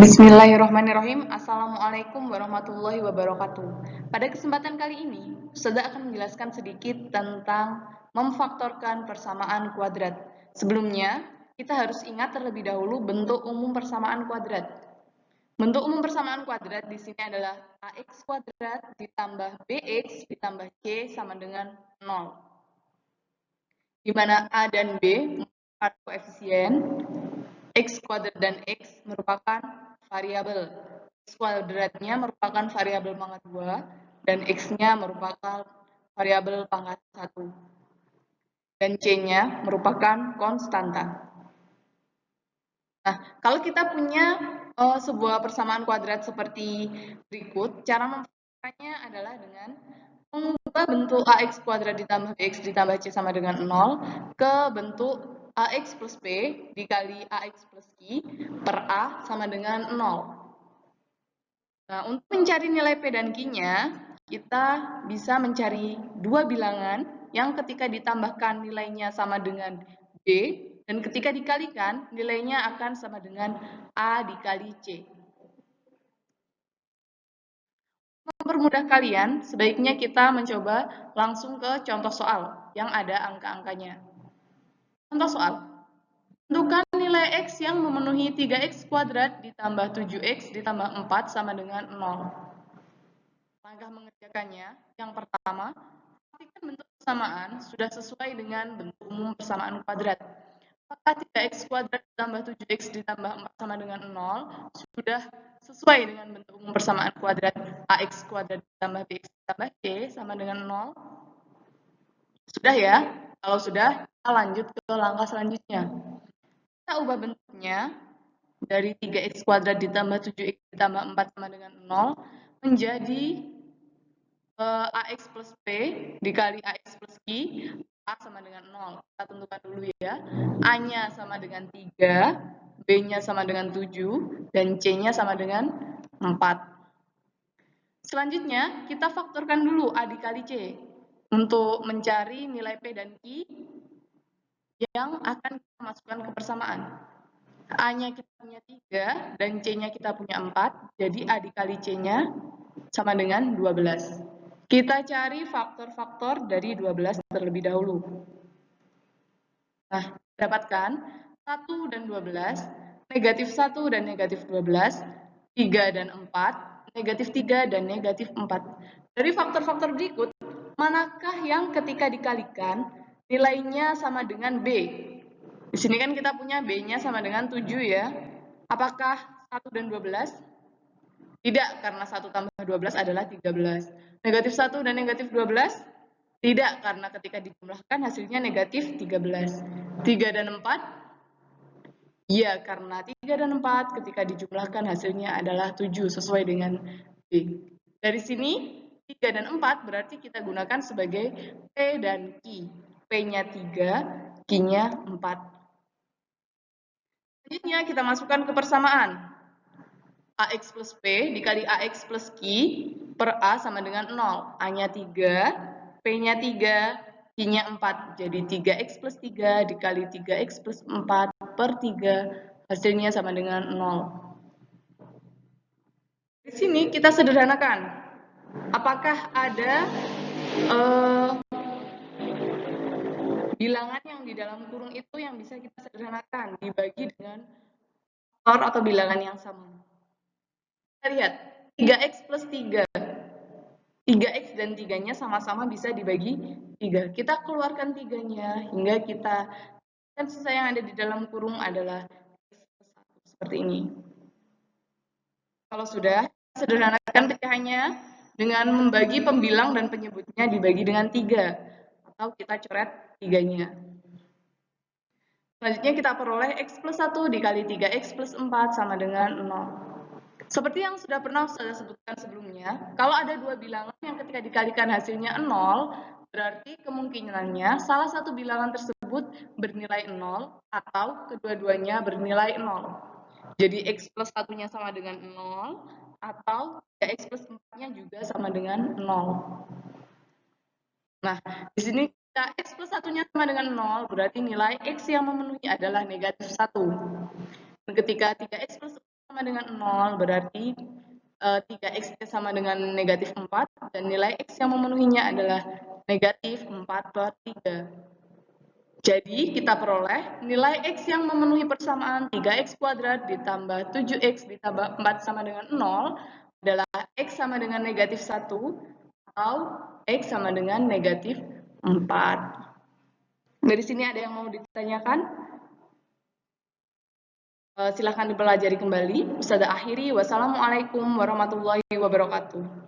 Bismillahirrahmanirrahim. Assalamualaikum warahmatullahi wabarakatuh. Pada kesempatan kali ini, Ustazah akan menjelaskan sedikit tentang memfaktorkan persamaan kuadrat. Sebelumnya, kita harus ingat terlebih dahulu bentuk umum persamaan kuadrat. Bentuk umum persamaan kuadrat di sini adalah ax kuadrat ditambah bx ditambah c sama dengan 0. Di mana a dan b merupakan koefisien, x kuadrat dan x merupakan variabel. X kuadratnya merupakan variabel pangkat 2 dan x-nya merupakan variabel pangkat 1. Dan c-nya merupakan konstanta. Nah, kalau kita punya sebuah persamaan kuadrat seperti berikut, cara memfaktorkannya adalah dengan mengubah bentuk ax kuadrat ditambah bx ditambah c sama dengan 0 ke bentuk ax plus b dikali ax plus q per a sama dengan 0. Nah, untuk mencari nilai p dan q-nya, kita bisa mencari dua bilangan yang ketika ditambahkan nilainya sama dengan b, dan ketika dikalikan nilainya akan sama dengan a dikali c. Mempermudah kalian, sebaiknya kita mencoba langsung ke contoh soal yang ada angka-angkanya. Contoh soal. Tentukan nilai x yang memenuhi 3x kuadrat ditambah 7x ditambah 4 sama dengan 0. Langkah mengerjakannya, yang pertama, pastikan bentuk persamaan sudah sesuai dengan bentuk umum persamaan kuadrat. Apakah 3x kuadrat ditambah 7x ditambah 4 sama dengan 0 sudah sesuai dengan bentuk umum persamaan kuadrat ax kuadrat ditambah bx ditambah c sama dengan 0? Sudah ya? Kalau sudah, kita lanjut ke langkah selanjutnya. Kita ubah bentuknya dari 3x kuadrat ditambah 7x ditambah 4 sama dengan 0 menjadi ax plus p dikali ax plus q, a sama dengan 0. Kita tentukan dulu ya. A-nya sama dengan 3, B-nya sama dengan 7, dan C-nya sama dengan 4. Selanjutnya, kita faktorkan dulu A dikali C untuk mencari nilai P dan Q yang akan kita masukkan ke persamaan. A-nya kita punya 3 dan C-nya kita punya 4, jadi A dikali C-nya sama dengan 12. Kita cari faktor-faktor dari 12 terlebih dahulu. Nah, dapatkan 1 dan 12, negatif 1 dan negatif 12, 3 dan 4, negatif 3 dan negatif 4. Dari faktor-faktor berikut, manakah yang ketika dikalikan nilainya sama dengan B? Di sini kan kita punya B-nya sama dengan 7 ya. Apakah 1 dan 12? Tidak, karena 1 tambah 12 adalah 13. Negatif 1 dan negatif 12? Tidak, karena ketika dijumlahkan hasilnya negatif 13. 3 dan 4? Iya, karena 3 dan 4 ketika dijumlahkan hasilnya adalah 7, sesuai dengan B. Dari sini, 3 dan 4 berarti kita gunakan sebagai P dan Q. P-nya 3, Q-nya 4. Selanjutnya kita masukkan ke persamaan. AX plus P dikali AX plus Q per A sama dengan 0. A-nya 3, P-nya 3, Q-nya 4. Jadi 3X plus 3 dikali 3X plus 4 per 3. Hasilnya sama dengan 0. Di sini kita sederhanakan. Apakah ada bilangan yang di dalam kurung itu yang bisa kita sederhanakan dibagi dengan faktor atau bilangan yang sama? Kita lihat, 3x plus 3. 3x dan 3-nya sama-sama bisa dibagi 3. Kita keluarkan 3-nya hingga kita kan sisa yang ada di dalam kurung adalah x plus 1 seperti ini. Kalau sudah, sederhanakan pecahannya dengan membagi pembilang dan penyebutnya dibagi dengan 3. Atau kita coret 3-nya. Selanjutnya kita peroleh x plus 1 dikali 3x plus 4 sama dengan 0. Seperti yang sudah pernah saya sebutkan sebelumnya, kalau ada dua bilangan yang ketika dikalikan hasilnya 0, berarti kemungkinannya salah satu bilangan tersebut bernilai 0 atau kedua-duanya bernilai 0. Jadi x plus 1-nya sama dengan 0 atau 3x plus 4-nya juga sama dengan 0. Nah, di sini x plus 1-nya sama dengan 0, berarti nilai x yang memenuhi adalah negatif 1. Dan ketika 3x plus sama dengan 0 berarti 3x sama dengan negatif 4 dan nilai x yang memenuhinya adalah negatif 4 per 3. Jadi kita peroleh nilai x yang memenuhi persamaan 3x kuadrat ditambah 7x ditambah 4 sama dengan 0 adalah x sama dengan negatif 1 atau x sama dengan negatif 4. Dari sini ada yang mau ditanyakan? Silahkan dipelajari kembali. Ustazah akhiri. Wassalamualaikum warahmatullahi wabarakatuh.